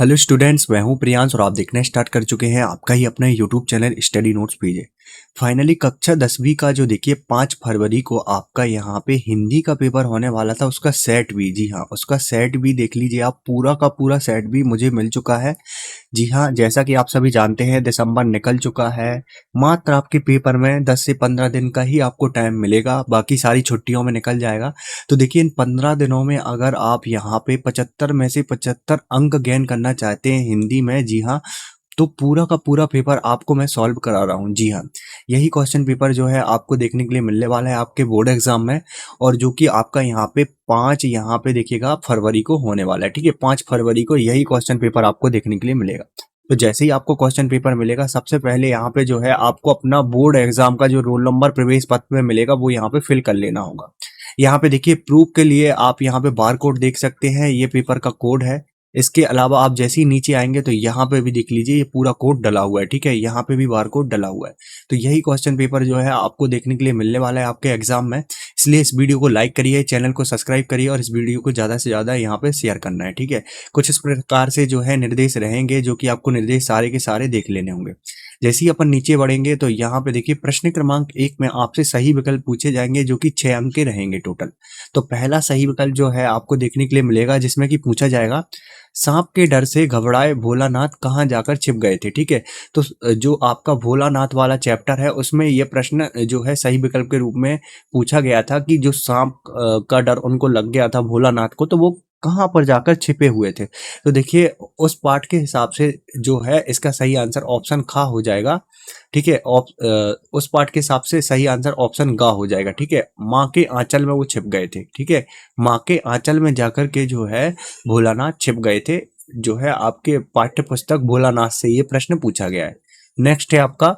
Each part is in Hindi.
हेलो स्टूडेंट्स, मैं हूं प्रियांश और आप देखना स्टार्ट कर चुके हैं आपका ही अपना यूट्यूब चैनल स्टडी नोट्स पीजे। फाइनली कक्षा 10वीं का जो देखिए 5 फरवरी को आपका यहाँ पे हिंदी का पेपर होने वाला था, उसका सेट भी, जी हाँ, उसका सेट भी देख लीजिए आप, पूरा का पूरा सेट भी मुझे मिल चुका है। जी हाँ, जैसा कि आप सभी जानते हैं दिसंबर निकल चुका है। मात्र आपके पेपर में 10 से 15 दिन का ही आपको टाइम मिलेगा, बाकी सारी छुट्टियों में निकल जाएगा। तो देखिए इन 15 दिनों में अगर आप यहाँ पे 75 में से 75 अंक गेन करना चाहते हैं हिंदी में, जी हाँ, तो पूरा का पूरा पेपर आपको मैं सॉल्व करा रहा हूँ। जी हाँ, यही क्वेश्चन पेपर जो है आपको देखने के लिए मिलने वाला है आपके बोर्ड एग्जाम में, और जो कि आपका यहाँ पे 5 यहाँ पे देखिएगा फरवरी को होने वाला है। ठीक है, 5 फरवरी को यही क्वेश्चन पेपर आपको देखने के लिए मिलेगा। तो जैसे ही आपको क्वेश्चन पेपर मिलेगा, सबसे पहले यहाँ पे जो है आपको अपना बोर्ड एग्जाम का जो रोल नंबर प्रवेश पत्र में मिलेगा वो यहाँ पे फिल कर लेना होगा। यहाँ पे देखिए प्रूफ के लिए आप यहाँ पे बार कोड देख सकते हैं, ये पेपर का कोड है। इसके अलावा आप जैसे ही नीचे आएंगे तो यहाँ पे भी देख लीजिए ये पूरा कोड डला हुआ है। ठीक है, यहाँ पे भी बार कोड डला हुआ है। तो यही क्वेश्चन पेपर जो है आपको देखने के लिए मिलने वाला है आपके एग्जाम में। इसलिए इस वीडियो को लाइक करिए, चैनल को सब्सक्राइब करिए और इस वीडियो को ज़्यादा से ज़्यादा यहाँ पे शेयर करना है। ठीक है, कुछ इस प्रकार से जो है निर्देश रहेंगे, जो कि आपको निर्देश सारे के सारे देख लेने होंगे। जैसे ही अपन नीचे बढ़ेंगे तो यहाँ पे देखिए प्रश्न क्रमांक 1 में आपसे सही विकल्प पूछे जाएंगे, जो कि 6 अंक के रहेंगे टोटल। तो पहला सही विकल्प जो है आपको देखने के लिए मिलेगा, जिसमें कि पूछा जाएगा सांप के डर से घबराए भोलानाथ कहाँ जाकर छिप गए थे। ठीक है, तो जो आपका भोलानाथ वाला चैप्टर है उसमें ये प्रश्न जो है सही विकल्प के रूप में पूछा गया था कि जो सांप का डर उनको लग गया था भोलानाथ को, तो वो कहाँ पर जाकर छिपे हुए थे। तो देखिए उस पार्ट के हिसाब से जो है इसका सही आंसर ऑप्शन खा हो जाएगा। ठीक है, उस पार्ट के हिसाब से सही आंसर ऑप्शन गा हो जाएगा। ठीक है, माँ के आंचल में वो छिप गए थे। ठीक है, माँ के आंचल में जाकर के जो है भोलानाथ छिप गए थे, जो है आपके पाठ्य पुस्तक भोलानाथ से ये प्रश्न पूछा गया है। नेक्स्ट है आपका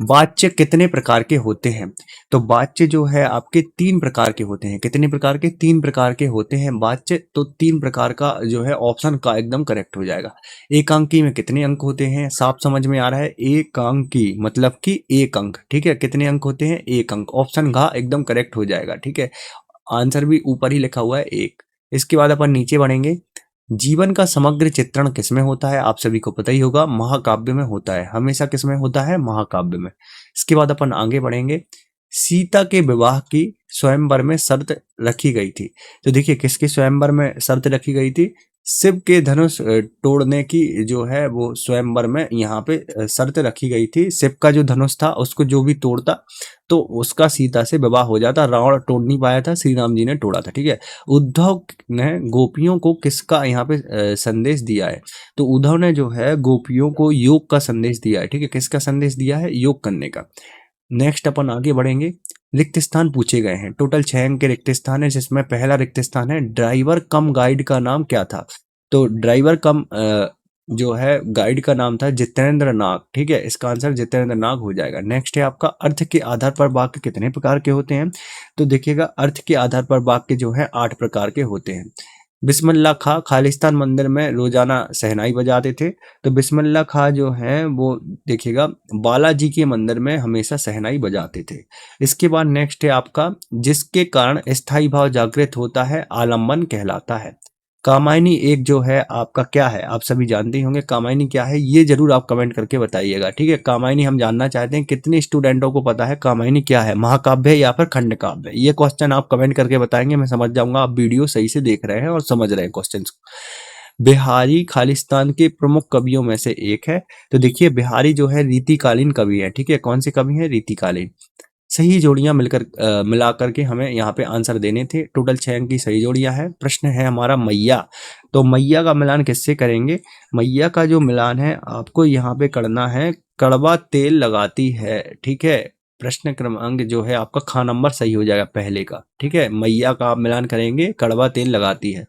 वाच्य कितने प्रकार के होते हैं। तो वाच्य जो है आपके 3 प्रकार के होते हैं। कितने प्रकार के? 3 प्रकार के होते हैं वाच्य। तो 3 प्रकार का जो है ऑप्शन का एकदम करेक्ट हो जाएगा। एकांकी में कितने अंक होते हैं? साफ समझ में आ रहा है, एकांकी मतलब कि 1 अंक। ठीक है, कितने अंक होते हैं? 1 अंक। ऑप्शन घ एकदम करेक्ट हो जाएगा। ठीक है, आंसर भी ऊपर ही लिखा हुआ है 1। इसके बाद अपन नीचे बढ़ेंगे। जीवन का समग्र चित्रण किसमें होता है? आप सभी को पता ही होगा, महाकाव्य में होता है। हमेशा किसमें होता है? महाकाव्य में। इसके बाद अपन आगे बढ़ेंगे। सीता के विवाह की स्वयंवर में शर्त रखी गई थी। तो देखिए किसके स्वयंवर में शर्त रखी गई थी? शिव के धनुष तोड़ने की जो है वो स्वयंवर में यहाँ पे शर्त रखी गई थी। शिव का जो धनुष था उसको जो भी तोड़ता तो उसका सीता से विवाह हो जाता। रावण तोड़ नहीं पाया था, श्री राम जी ने तोड़ा था। ठीक है, उद्धव ने गोपियों को किसका यहाँ पे संदेश दिया है? तो उद्धव ने जो है गोपियों को योग का संदेश दिया है। ठीक है, किसका संदेश दिया है? योग करने का। नेक्स्ट अपन आगे बढ़ेंगे। रिक्त स्थान पूछे गए हैं, टोटल 6 अंक के रिक्त स्थान है, जिसमें पहला रिक्त स्थान है ड्राइवर कम गाइड का नाम क्या था। तो ड्राइवर कम जो है गाइड का नाम था जितेंद्र नाग। ठीक है, इसका आंसर जितेंद्र नाग हो जाएगा। नेक्स्ट है आपका अर्थ के आधार पर वाक्य कितने प्रकार के होते हैं। तो देखिएगा अर्थ के आधार पर वाक्य जो है 8 प्रकार के होते हैं। बिस्मिल्लाह खां खालिस्तान मंदिर में रोजाना शहनाई बजाते थे। तो बिस्मिल्लाह खां जो है वो देखिएगा बालाजी के मंदिर में हमेशा शहनाई बजाते थे। इसके बाद नेक्स्ट है आपका जिसके कारण स्थायी भाव जागृत होता है आलम्बन कहलाता है। कामायनी एक जो है आपका क्या है? आप सभी जानते ही होंगे कामायनी क्या है, ये जरूर आप कमेंट करके बताइएगा। ठीक है, कामायनी हम जानना चाहते हैं कितने स्टूडेंटों को पता है कामायनी क्या है, महाकाव्य या फिर खंड काव्य। ये क्वेश्चन आप कमेंट करके बताएंगे, मैं समझ जाऊंगा आप वीडियो सही से देख रहे हैं और समझ रहे हैं क्वेश्चन को। बिहारी खालिस्तान के प्रमुख कवियों में से एक है। तो देखिए बिहारी जो है रीतिकालीन कवि है। ठीक है, कौन से कवि है? रीतिकालीन। सही जोड़ियां मिला करके हमें यहाँ पे आंसर देने थे। टोटल 6 अंक की सही जोड़ियां हैं। प्रश्न है हमारा मैया। तो मैया का मिलान किससे करेंगे? मैया का जो मिलान है आपको यहाँ पे करना है कड़वा तेल लगाती है। ठीक है, प्रश्न क्रमांक जो है आपका खा नंबर सही हो जाएगा पहले का। ठीक है, मैया का आप मिलान करेंगे कड़वा तेल लगाती है।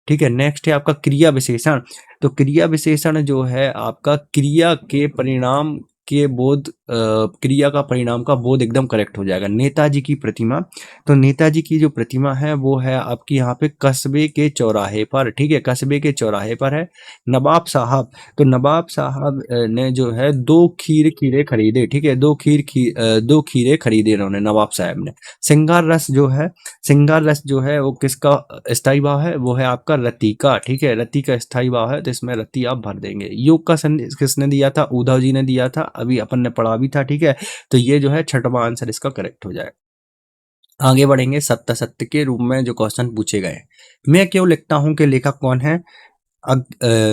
ठीक है, नेक्स्ट है आपका क्रिया विशेषण। तो क्रिया विशेषण जो है आपका क्रिया के परिणाम के बोध क्रिया का परिणाम का बोध एकदम करेक्ट हो जाएगा। नेताजी की प्रतिमा, तो नेताजी की जो प्रतिमा है वो है आपकी यहाँ पे कस्बे के चौराहे पर, ठीक है, कस्बे के चौराहे पर है। नवाब साहब, तो नवाब साहब ने जो है 2 खीरे खरीदे, ठीक है, 2 खीरे खरीदे उन्होंने, नवाब साहब ने। श्रृंगार रस जो है, श्रृंगार रस जो है वो किसका स्थायी भाव है, वो है आपका रति का, ठीक है, रति का स्थायी भाव है, तो इसमें रति आप भर देंगे। योग का संदेश किसने दिया था, उद्धव जी ने दिया था, अभी अपन ने पढ़ा भी था, ठीक है, तो ये जो है छठवां आंसर इसका करेक्ट हो जाएगा। आगे बढ़ेंगे, सत्य सत्य के रूप में जो क्वेश्चन पूछे गए। मैं क्यों लिखता हूं कि लेखक कौन है,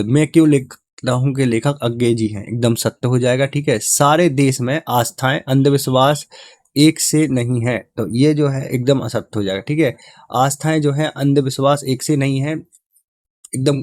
मैं क्यों लिखता हूं कि लेखक अज्ञे जी हैं, एकदम सत्य हो जाएगा, ठीक है। सारे देश में आस्थाएं अंधविश्वास एक से नहीं है, तो ये जो है एकदम असत्य हो जाएगा, ठीक है। आस्थाएं जो है अंधविश्वास एक से नहीं है, एकदम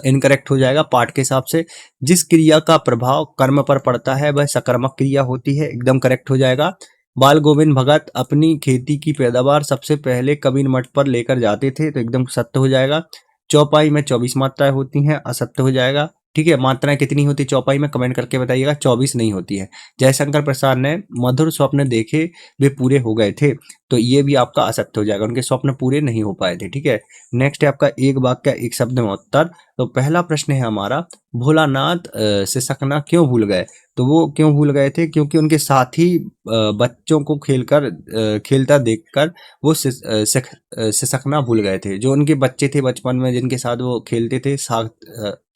इनकरेक्ट हो जाएगा पाठ के हिसाब से। जिस क्रिया का प्रभाव कर्म पर पड़ता है वह सकारात्मक क्रिया होती है, एकदम करेक्ट हो जाएगा। बाल गोविंद भगत अपनी खेती की पैदावार सबसे पहले कबीर मठ पर लेकर जाते थे, तो एकदम सत्य हो जाएगा। चौपाई में 24 मात्राएं होती हैं, असत्य हो जाएगा, ठीक है। मात्राएं कितनी होती चौपाई में, कमेंट करके बताइएगा। 24 नहीं होती है। जयशंकर प्रसाद ने मधुर स्वप्न देखे, वे पूरे हो गए थे, तो ये भी आपका असत्य हो जाएगा, उनके स्वप्न पूरे नहीं हो पाए थे, ठीक है। नेक्स्ट है आपका एक वाक्य एक शब्द में उत्तर। तो पहला प्रश्न है हमारा, भोलानाथ से सकना क्यों भूल गए, तो वो क्यों भूल गए थे, क्योंकि उनके साथी बच्चों को खेलता देखकर वो सिसकना भूल गए थे। जो उनके बच्चे थे बचपन में जिनके साथ वो खेलते थे साथ,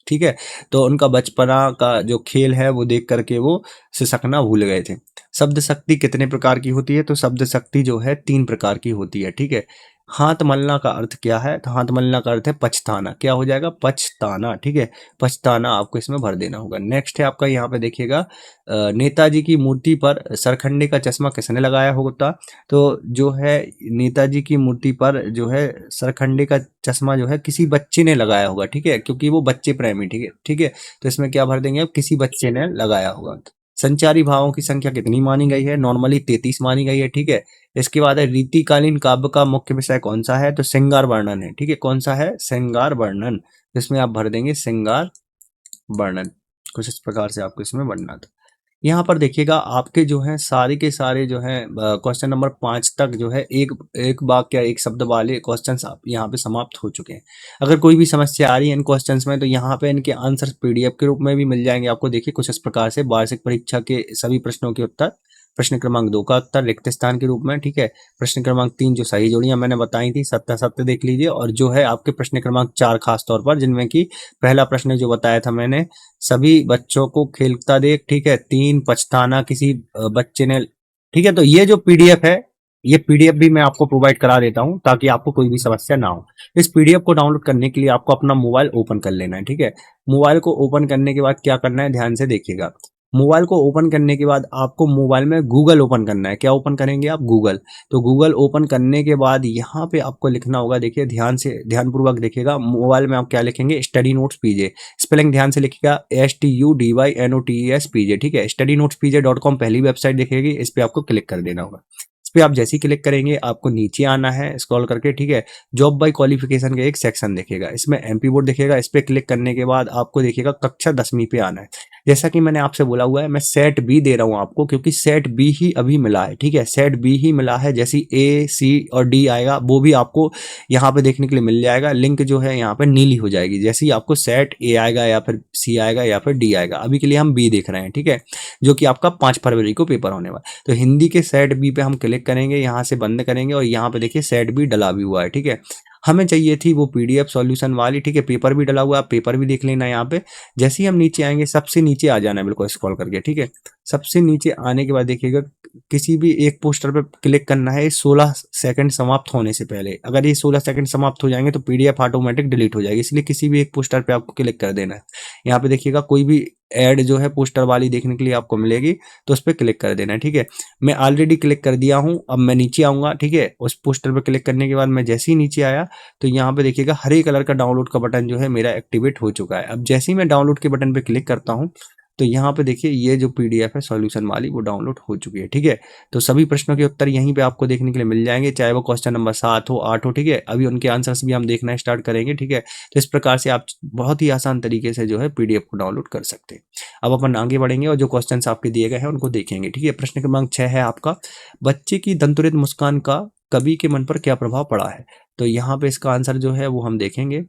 ठीक है, तो उनका बचपना का जो खेल है वो देख करके वो सिसकना भूल गए थे। शब्द शक्ति कितने प्रकार की होती है, तो शब्द शक्ति जो है 3 प्रकार की होती है, ठीक है। हाथ मलना का अर्थ क्या है, तो हाथ मलना का अर्थ है पछताना, क्या हो जाएगा, पछताना, ठीक है, पछताना आपको इसमें भर देना होगा। नेक्स्ट है आपका यहाँ पे देखिएगा, नेताजी की मूर्ति पर सरखंडे का चश्मा किसने लगाया होता, तो जो है नेताजी की मूर्ति पर जो है सरखंडे का चश्मा जो है किसी बच्चे ने लगाया होगा, ठीक है, क्योंकि वो बच्चे प्रेमी, ठीक है, ठीक है, तो इसमें क्या भर देंगे, अब किसी बच्चे ने लगाया होगा। संचारी भावों की संख्या कितनी मानी गई है, नॉर्मली 33 मानी गई है, ठीक है। इसके बाद है रीतिकालीन काव्य का मुख्य विषय कौन सा है, तो श्रृंगार वर्णन है, ठीक है, कौन सा है, श्रृंगार वर्णन, इसमें आप भर देंगे श्रृंगार वर्णन। कुछ इस प्रकार से आपको इसमें बनना था। यहाँ पर देखिएगा आपके जो है सारे के सारे जो है क्वेश्चन नंबर 5 तक जो है एक एक वाक्य एक शब्द वाले क्वेश्चंस आप यहाँ पे समाप्त हो चुके हैं। अगर कोई भी समस्या आ रही है इन क्वेश्चंस में, तो यहाँ पे इनके आंसर पीडीएफ के रूप में भी मिल जाएंगे आपको। देखिए कुछ इस प्रकार से, वार्षिक परीक्षा के सभी प्रश्नों के उत्तर, प्रश्न क्रमांक 2 का उत्तर रिक्त स्थान के रूप में, ठीक है। प्रश्न क्रमांक 3 जो सही जोड़ियां मैंने बताई थी, सत्य सत्य देख लीजिए। और जो है आपके प्रश्न क्रमांक 4 खास तौर पर, जिनमें की पहला प्रश्न जो बताया था मैंने, सभी बच्चों को खेलता देख, ठीक है। 3 पछताना, किसी बच्चे ने, ठीक है। तो ये जो पीडीएफ है, ये पीडीएफ भी मैं आपको प्रोवाइड करा देता हूं ताकि आपको कोई भी समस्या ना हो। इस पीडीएफ को डाउनलोड करने के लिए आपको अपना मोबाइल ओपन कर लेना है, ठीक है। मोबाइल को ओपन करने के बाद क्या करना है, ध्यान से देखिएगा। मोबाइल को ओपन करने के बाद आपको मोबाइल में गूगल ओपन करना है। क्या ओपन करेंगे आप, गूगल। तो गूगल ओपन करने के बाद यहाँ पे आपको लिखना होगा, देखिए ध्यान से, ध्यानपूर्वक देखिएगा। मोबाइल में आप क्या लिखेंगे, स्टडी नोट्स पीजे, स्पेलिंग ध्यान से लिखिएगा, STUDYNOTES पीजे, ठीक है। studynotespj.com पहली वेबसाइट दिखेगी, इस पे आपको क्लिक कर देना होगा। इस पे आप जैसे ही क्लिक करेंगे आपको नीचे आना है स्क्रॉल करके, ठीक है। जॉब बाय क्वालिफिकेशन का एक सेक्शन दिखेगा, इसमें एमपी बोर्ड दिखेगा। इस पे क्लिक करने के बाद आपको देखिएगा कक्षा 10वीं पे आना है। जैसा कि मैंने आपसे बोला हुआ है, मैं सेट बी दे रहा हूं आपको, क्योंकि सेट बी ही अभी मिला है, ठीक है। सेट बी ही मिला है, जैसी ए सी और डी आएगा वो भी आपको यहाँ पे देखने के लिए मिल जाएगा। लिंक जो है यहाँ पे नीली हो जाएगी जैसे ही आपको सेट ए आएगा या फिर सी आएगा या फिर डी आएगा। अभी के लिए हम बी देख रहे हैं, ठीक है, जो कि आपका 5 फरवरी को पेपर होने वाला है। तो हिंदी के सेट बी पे हम क्लिक करेंगे, यहाँ से बंद करेंगे और यहाँ पे देखिए सेट बी डला भी हुआ है, ठीक है। हमें चाहिए थी वो पीडीएफ सॉल्यूशन वाली, ठीक है। पेपर भी डला हुआ है, पेपर भी देख लेना यहाँ पे। जैसे ही हम नीचे आएंगे, सबसे नीचे आ जाना है बिल्कुल स्क्रॉल करके, ठीक है। सबसे नीचे आने के बाद देखिएगा किसी भी एक पोस्टर पे क्लिक करना है 16 सेकंड समाप्त होने से पहले। अगर ये 16 सेकंड समाप्त हो जाएंगे तो पीडीएफ ऑटोमेटिक डिलीट हो जाएगी, इसलिए किसी भी एक पोस्टर पे आपको क्लिक कर देना है। यहाँ पे देखिएगा कोई भी एड जो है पोस्टर वाली देखने के लिए आपको मिलेगी, तो उस पर क्लिक कर देना है, ठीक है। मैं ऑलरेडी क्लिक कर दिया हूँ, अब मैं नीचे आऊंगा, ठीक है। उस पोस्टर पे क्लिक करने के बाद मैं जैसे ही नीचे आया तो यहाँ पे देखिएगा हरे कलर का डाउनलोड का बटन जो है मेरा एक्टिवेट हो चुका है। अब जैसे ही मैं डाउनलोड के बटन पे क्लिक करता हूँ तो यहाँ पे देखिए ये जो पीडीएफ है सॉल्यूशन वाली वो डाउनलोड हो चुकी है। ठीक है, तो सभी प्रश्नों के उत्तर यहीं पे आपको देखने के लिए मिल जाएंगे, चाहे वो क्वेश्चन नंबर 7 हो 8 हो। ठीक है, अभी उनके आंसर्स भी हम देखना स्टार्ट करेंगे। ठीक है, तो इस प्रकार से आप बहुत ही आसान तरीके से जो है पीडीएफ को डाउनलोड कर सकते हैं। अब अपन आगे बढ़ेंगे और जो क्वेश्चन आपके दिए गए हैं उनको देखेंगे। ठीक है, प्रश्न क्रमांक 6 है आपका, बच्चे की दंतुरित मुस्कान का कवि के मन पर क्या प्रभाव पड़ा है। तो यहाँ पे इसका आंसर जो है वो हम देखेंगे।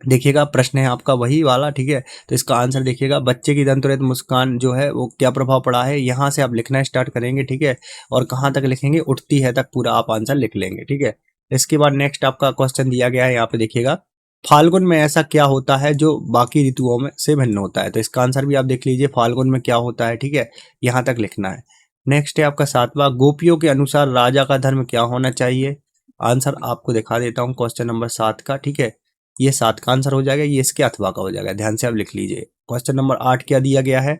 देखिएगा प्रश्न है आपका वही वाला। ठीक है, तो इसका आंसर देखिएगा, बच्चे की दंतुरित मुस्कान जो है वो क्या प्रभाव पड़ा है, यहाँ से आप लिखना स्टार्ट करेंगे। ठीक है, और कहाँ तक लिखेंगे, उठती है तक पूरा आप आंसर लिख लेंगे। ठीक है, इसके बाद नेक्स्ट आपका क्वेश्चन दिया गया है, यहाँ पे देखिएगा, फाल्गुन में ऐसा क्या होता है जो बाकी ऋतुओं में से भिन्न होता है। तो इसका आंसर भी आप देख लीजिए, फाल्गुन में क्या होता है। ठीक है, यहाँ तक लिखना है। नेक्स्ट है आपका 7वां, गोपियों के अनुसार राजा का धर्म क्या होना चाहिए। आंसर आपको दिखा देता हूँ क्वेश्चन नंबर 7 का। ठीक है, ये 7 का आंसर हो जाएगा, ये इसके अथवा का हो जाएगा, ध्यान से आप लिख लीजिए। क्वेश्चन नंबर 8 क्या दिया गया है,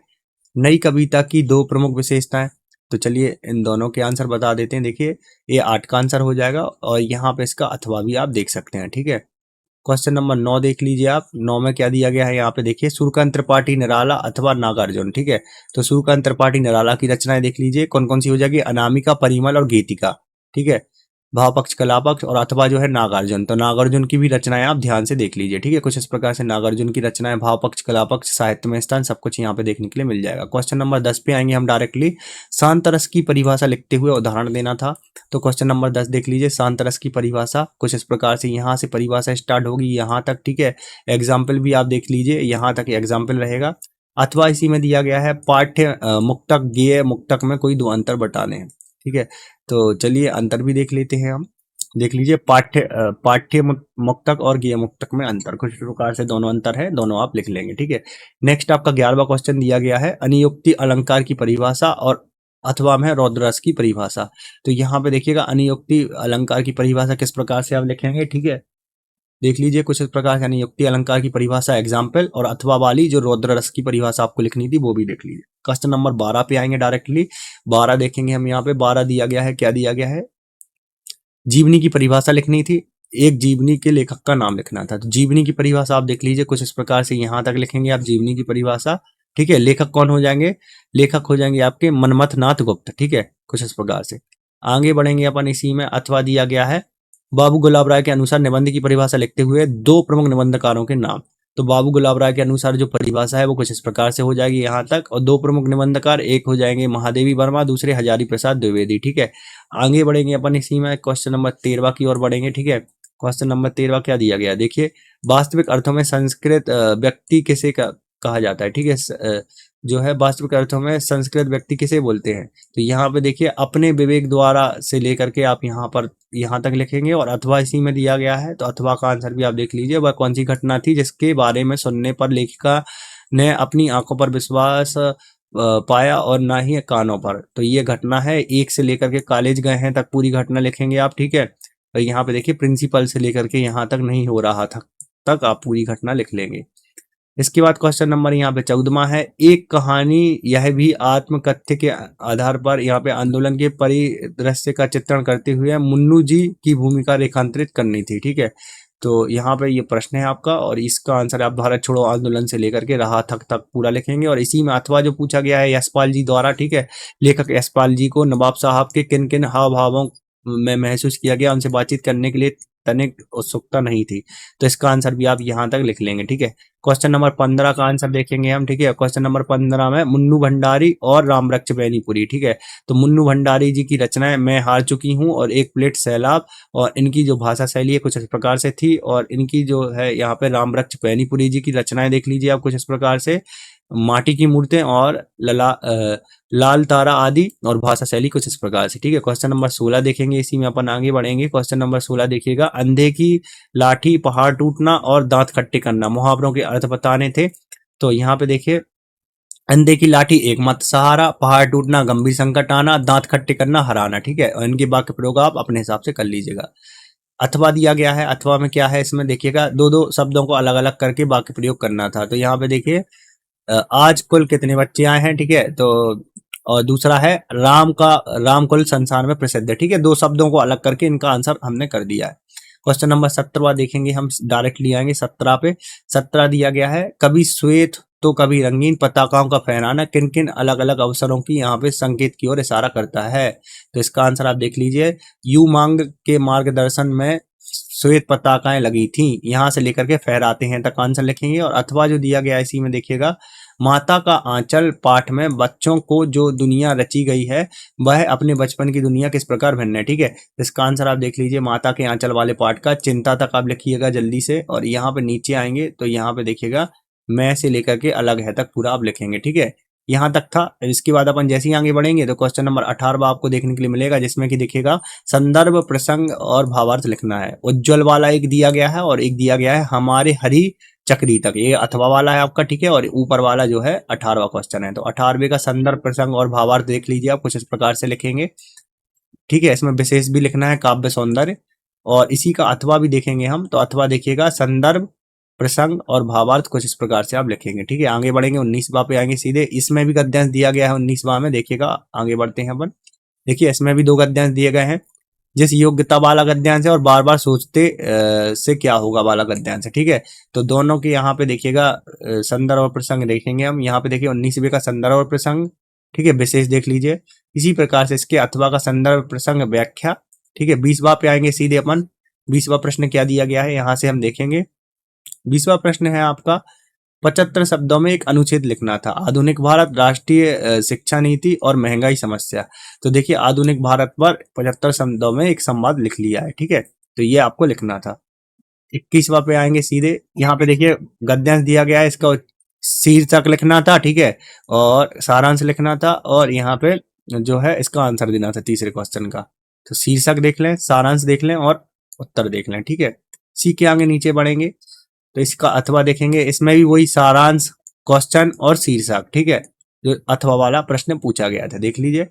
नई कविता की 2 प्रमुख विशेषताएं। तो चलिए इन दोनों के आंसर बता देते हैं। देखिए ये 8 का आंसर हो जाएगा और यहाँ पे इसका अथवा भी आप देख सकते हैं। ठीक है, क्वेश्चन नंबर 9 देख लीजिए आप, 9 में क्या दिया गया है, यहाँ पे देखिए, सूर्यकांत त्रिपाठी निराला अथवा नागार्जुन। ठीक है, तो सूर्यकांत त्रिपाठी निराला की रचनाएं देख लीजिए कौन कौन सी हो जाएगी, अनामिका, परिमल और गीतिका। ठीक है, भाव पक्ष कला पक्ष और अथवा जो है नागार्जुन, तो नागार्जुन की भी रचनाएं आप ध्यान से देख लीजिए। ठीक है, कुछ इस प्रकार से नागार्जुन की रचनाएं, भाव पक्ष कला पक्ष, साहित्य में स्थान, सब कुछ यहाँ पे देखने के लिए मिल जाएगा। क्वेश्चन नंबर 10 पे आएंगे हम डायरेक्टली, शांत रस की परिभाषा लिखते हुए उदाहरण देना था। तो क्वेश्चन नंबर 10 देख लीजिए, शांत रस की परिभाषा कुछ इस प्रकार से यहाँ से परिभाषा स्टार्ट होगी यहाँ तक। ठीक है, एग्जाम्पल भी आप देख लीजिए, यहाँ तक एग्जाम्पल रहेगा। अथवा इसी में दिया गया है, पाठ्य मुक्तक गेय मुक्तक में कोई 2 अंतर बताने हैं। ठीक है, तो चलिए अंतर भी देख लेते हैं हम। देख लीजिए, पाठ्य मुक्तक और गेय मुक्तक में अंतर, कुछ प्रकार से दोनों अंतर है, दोनों आप लिख लेंगे। ठीक है, नेक्स्ट आपका 11वां क्वेश्चन दिया गया है, अनियुक्ति अलंकार की परिभाषा और अथवा में रौद्ररस की परिभाषा। तो यहाँ पे देखिएगा, अनियुक्ति अलंकार की परिभाषा किस प्रकार से आप लिखेंगे। ठीक है, देख लीजिए कुछ इस प्रकार से अनियुक्ति अलंकार की परिभाषा एग्जाम्पल, और अथवा वाली जो रौद्र रस की परिभाषा आपको लिखनी थी वो भी देख लीजिए। क्वेश्चन नंबर 12 पे आएंगे डायरेक्टली, 12 देखेंगे हम। यहाँ पे 12 दिया गया है, क्या दिया गया है, जीवनी की परिभाषा लिखनी थी, एक जीवनी के लेखक का नाम लिखना था। तो जीवनी की परिभाषा आप देख लीजिए कुछ इस प्रकार से, यहाँ तक लिखेंगे आप जीवनी की परिभाषा। ठीक है, लेखक कौन हो जाएंगे, लेखक हो जाएंगे आपके मनमथ नाथ गुप्त। ठीक है, कुछ इस प्रकार से आगे बढ़ेंगे अपन। इसी में अथवा दिया गया है, बाबू गुलाब राय के अनुसार निबंध की परिभाषा लिखते हुए 2 प्रमुख निबंधकारों के नाम। तो बाबू गुलाब राय के अनुसार जो परिभाषा है वो कुछ इस प्रकार से हो जाएगी यहाँ तक, और 2 प्रमुख निबंधकार, एक हो जाएंगे महादेवी वर्मा, दूसरे हजारी प्रसाद द्विवेदी। ठीक है, आगे बढ़ेंगे अपन इसी में, क्वेश्चन नंबर 13 की ओर बढ़ेंगे। ठीक है, क्वेश्चन नंबर 13 क्या दिया गया, देखिए, वास्तविक अर्थों में संस्कृत व्यक्ति किसे कहा जाता है। ठीक है, जो है वास्तविक अर्थों में संस्कृत व्यक्ति किसे बोलते हैं। तो यहाँ पे देखिए, अपने विवेक द्वारा से लेकर के आप यहाँ पर यहाँ तक लिखेंगे, और अथवा इसी में दिया गया है। तो अथवा का आंसर भी आप देख लीजिए, वह कौन सी घटना थी जिसके बारे में सुनने पर लेखिका ने अपनी आंखों पर विश्वास पाया और ना ही कानों पर। तो ये घटना है, 1 से लेकर के कॉलेज गए हैं तक पूरी घटना लिखेंगे आप। ठीक है, तो यहाँ पे देखिए, प्रिंसिपल से लेकर के यहाँ तक नहीं हो रहा था तक आप पूरी घटना लिख लेंगे। इसके बाद क्वेश्चन नंबर यहाँ पे 14वां है, एक कहानी यह भी आत्मकथ्य के आधार पर यहाँ पे आंदोलन के परिदृश्य का चित्रण करते हुए मुन्नू जी की भूमिका रेखांकित करनी थी। ठीक है, तो यहाँ पे ये प्रश्न है आपका, और इसका आंसर आप भारत छोड़ो आंदोलन से लेकर के रहा तक पूरा लिखेंगे। और इसी में अथवा जो पूछा गया है यशपाल जी द्वारा। ठीक है, लेखक यशपाल जी को नवाब साहब के किन किन हाव भावों में महसूस किया गया, उनसे बातचीत करने के लिए तनिक उत्सुकता नहीं थी। तो इसका आंसर भी आप यहाँ तक लिख लेंगे। ठीक है, क्वेश्चन नंबर 15 का आंसर देखेंगे हम। ठीक है, क्वेश्चन नंबर 15 में मुन्नू भंडारी और रामरक्ष बैनीपुरी। ठीक है, तो मुन्नू भंडारी जी की रचनाएं मैं हार चुकी हूँ और एक प्लेट सैलाब, और इनकी जो भाषा शैली है कुछ इस प्रकार से थी, और इनकी जो है यहाँ पे रामरक्ष बैनीपुरी जी की रचनाएं देख लीजिए आप कुछ इस प्रकार से, माटी की मूर्तें और लाल तारा आदि, और भाषा शैली कुछ इस प्रकार से। ठीक है, क्वेश्चन नंबर 16 देखेंगे, इसी में अपन आगे बढ़ेंगे। क्वेश्चन नंबर 16 देखिएगा, अंधे की लाठी, पहाड़ टूटना और दांत खट्टे करना मुहावरों के अर्थ बताने थे। तो यहाँ पे देखिए, अंधे की लाठी एकमात्र सहारा, पहाड़ टूटना गंभीर संकट आना, दांत खट्टे करना हराना। ठीक है, और इनके वाक्य प्रयोग आप अपने हिसाब से कर लीजिएगा। अथवा दिया गया है, अथवा में क्या है, इसमें देखिएगा 2-2 शब्दों को अलग अलग करके वाक्य प्रयोग करना था। तो यहाँ पे देखिए, आज कुल कितने बच्चे आए हैं। ठीक है, तो और दूसरा है राम कुल संसार में प्रसिद्ध है। ठीक है, 2 शब्दों को अलग करके इनका आंसर हमने कर दिया है। क्वेश्चन नंबर 17 देखेंगे हम, डायरेक्टली आएंगे 17 पे। 17 दिया गया है, कवि श्वेत कुत्तों का भी रंगीन पताकाओं का फहराना किन किन अलग अलग अवसरों की यहाँ पे संकेत की ओर इशारा करता है। तो इसका आंसर आप देख लीजिए, यू मांग के मार्गदर्शन में श्वेत पताकाएं लगी थी, यहाँ से लेकर के फहराते हैं तक आंसर लिखेंगे। और अथवा जो दिया गया है इसी में देखिएगा, माता का आंचल पाठ में बच्चों को जो दुनिया रची गई है वह अपने बचपन की दुनिया किस प्रकार भिन्न है। ठीक है, इसका आंसर आप देख लीजिए, माता के आंचल वाले पाठ का चिंता तक आप लिखिएगा जल्दी से। और यहाँ पे नीचे आएंगे तो यहाँ पे देखिएगा, मैं से लेकर के अलग है तक पूरा आप लिखेंगे। ठीक है, यहाँ तक था। इसके बाद अपन जैसे ही आगे बढ़ेंगे तो क्वेश्चन नंबर 18 आपको देखने के लिए मिलेगा, जिसमें कि देखिएगा संदर्भ प्रसंग और भावार्थ लिखना है। उज्जवल वाला एक दिया गया है और एक दिया गया है हमारे हरी चक्री तक, ये अथवा वाला है आपका। ठीक है, और ऊपर वाला जो है 18वां क्वेश्चन है। तो 18वें का संदर्भ प्रसंग और भावार्थ देख लीजिए, आप कुछ इस प्रकार से लिखेंगे। ठीक है, इसमें विशेष भी लिखना है, काव्य सौंदर्य, और इसी का अथवा भी देखेंगे हम। तो अथवा देखिएगा संदर्भ प्रसंग और भावार्थ कुछ इस प्रकार से आप लिखेंगे। ठीक है, आगे बढ़ेंगे 19वां पे आएंगे सीधे। इसमें भी गद्यांश दिया गया है 19वां में, देखिएगा आगे बढ़ते हैं अपन। देखिए इसमें भी 2 गद्यांश दिए गए हैं, जिस योग्यता वाला गद्यांश है और बार बार सोचते से क्या होगा वाला गद्यांश है। ठीक है, तो दोनों के यहाँ पे देखिएगा संदर्भ और प्रसंग देखेंगे हम। यहाँ पे देखिए 19वें का संदर्भ और प्रसंग, ठीक है, विशेष देख लीजिए। इसी प्रकार से इसके अथवा का संदर्भ प्रसंग व्याख्या। ठीक है, 20वां पे आएंगे सीधे अपन। 20वां प्रश्न क्या दिया गया है यहाँ से हम देखेंगे। 20वां प्रश्न है आपका, 75 शब्दों में एक अनुच्छेद लिखना था। आधुनिक भारत, राष्ट्रीय शिक्षा नीति और महंगाई समस्या। तो देखिए आधुनिक भारत पर 75 शब्दों में एक संवाद लिख लिया है। ठीक है, तो ये आपको लिखना था। 21वां पे आएंगे सीधे। यहाँ पे देखिए गद्यांश दिया गया है, इसका शीर्षक लिखना था। ठीक है, और सारांश लिखना था, और यहाँ पे जो है इसका आंसर देना था तीसरे क्वेश्चन का। तो शीर्षक देख लें, सारांश देख लें और उत्तर देख लें। ठीक है, सी के आगे नीचे बढ़ेंगे तो इसका अथवा देखेंगे। इसमें भी वही सारांश, क्वेश्चन और शीर्षक। ठीक है, जो अथवा वाला प्रश्न पूछा गया था देख लीजिए।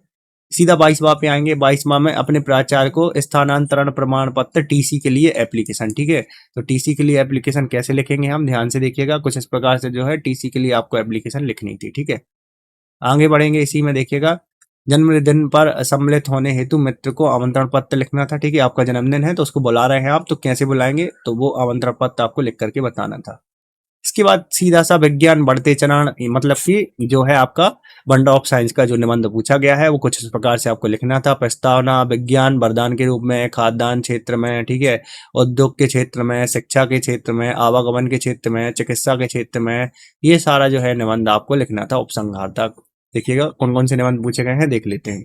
सीधा 22वां पे आएंगे। 22वां में अपने प्राचार्य को स्थानांतरण प्रमाण पत्र टीसी के लिए एप्लीकेशन। ठीक है, तो टीसी के लिए एप्लीकेशन कैसे लिखेंगे हम, ध्यान से देखिएगा। कुछ इस प्रकार से जो है टीसी के लिए आपको एप्लीकेशन लिखनी थी। ठीक है, आगे बढ़ेंगे। इसी में देखिएगा जन्मदिन पर सम्मिलित होने हेतु मित्र को आमंत्रण पत्र लिखना था। ठीक है, आपका जन्मदिन है तो उसको बुला रहे हैं आप, तो कैसे बुलाएंगे, तो वो आमंत्रण पत्र आपको लिख करके बताना था। इसके बाद सीधा सा विज्ञान बढ़ते चरण, मतलब कि जो है आपका वंडर ऑफ साइंस का जो निबंध पूछा गया है वो कुछ इस प्रकार से आपको लिखना था। प्रस्तावना, विज्ञान वरदान के रूप में, खाद्यान्न क्षेत्र में, ठीक है, उद्योग के क्षेत्र में, शिक्षा के क्षेत्र में, आवागमन के क्षेत्र में, चिकित्सा के क्षेत्र में, ये सारा जो है निबंध आपको लिखना था उपसंहार तक। देखिएगा कौन कौन से निबंध पूछे गए हैं देख लेते हैं।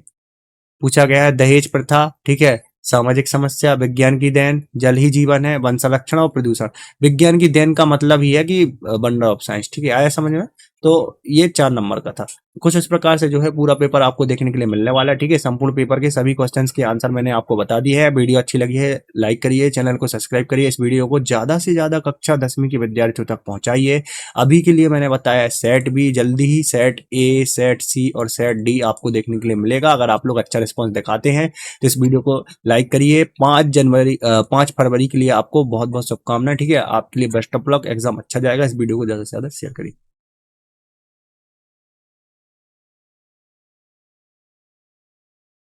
पूछा गया है दहेज प्रथा, ठीक है, सामाजिक समस्या, विज्ञान की देन, जल ही जीवन है, वन संरक्षण और प्रदूषण। विज्ञान की देन का मतलब ही है कि वंडर ऑफ साइंस। ठीक है, आया समझ में। तो ये 4 नंबर का था। कुछ इस प्रकार से जो है पूरा पेपर आपको देखने के लिए मिलने वाला है। ठीक है, संपूर्ण पेपर के सभी क्वेश्चंस के आंसर मैंने आपको बता दिए है। वीडियो अच्छी लगी है लाइक करिए, चैनल को सब्सक्राइब करिए, इस वीडियो को ज्यादा से ज्यादा कक्षा 10वीं के विद्यार्थियों तक पहुंचाइए। अभी के लिए मैंने बताया सेट बी, जल्दी ही सेट ए, सेट सी और सेट डी आपको देखने के लिए मिलेगा। अगर आप लोग अच्छा रिस्पॉन्स दिखाते हैं तो इस वीडियो को लाइक करिए। 5 फरवरी के लिए आपको बहुत बहुत शुभकामनाएं। ठीक है, आपके लिए बेस्ट ऑफ लक, एग्जाम अच्छा जाएगा। इस वीडियो को ज्यादा से ज्यादा शेयर करिए।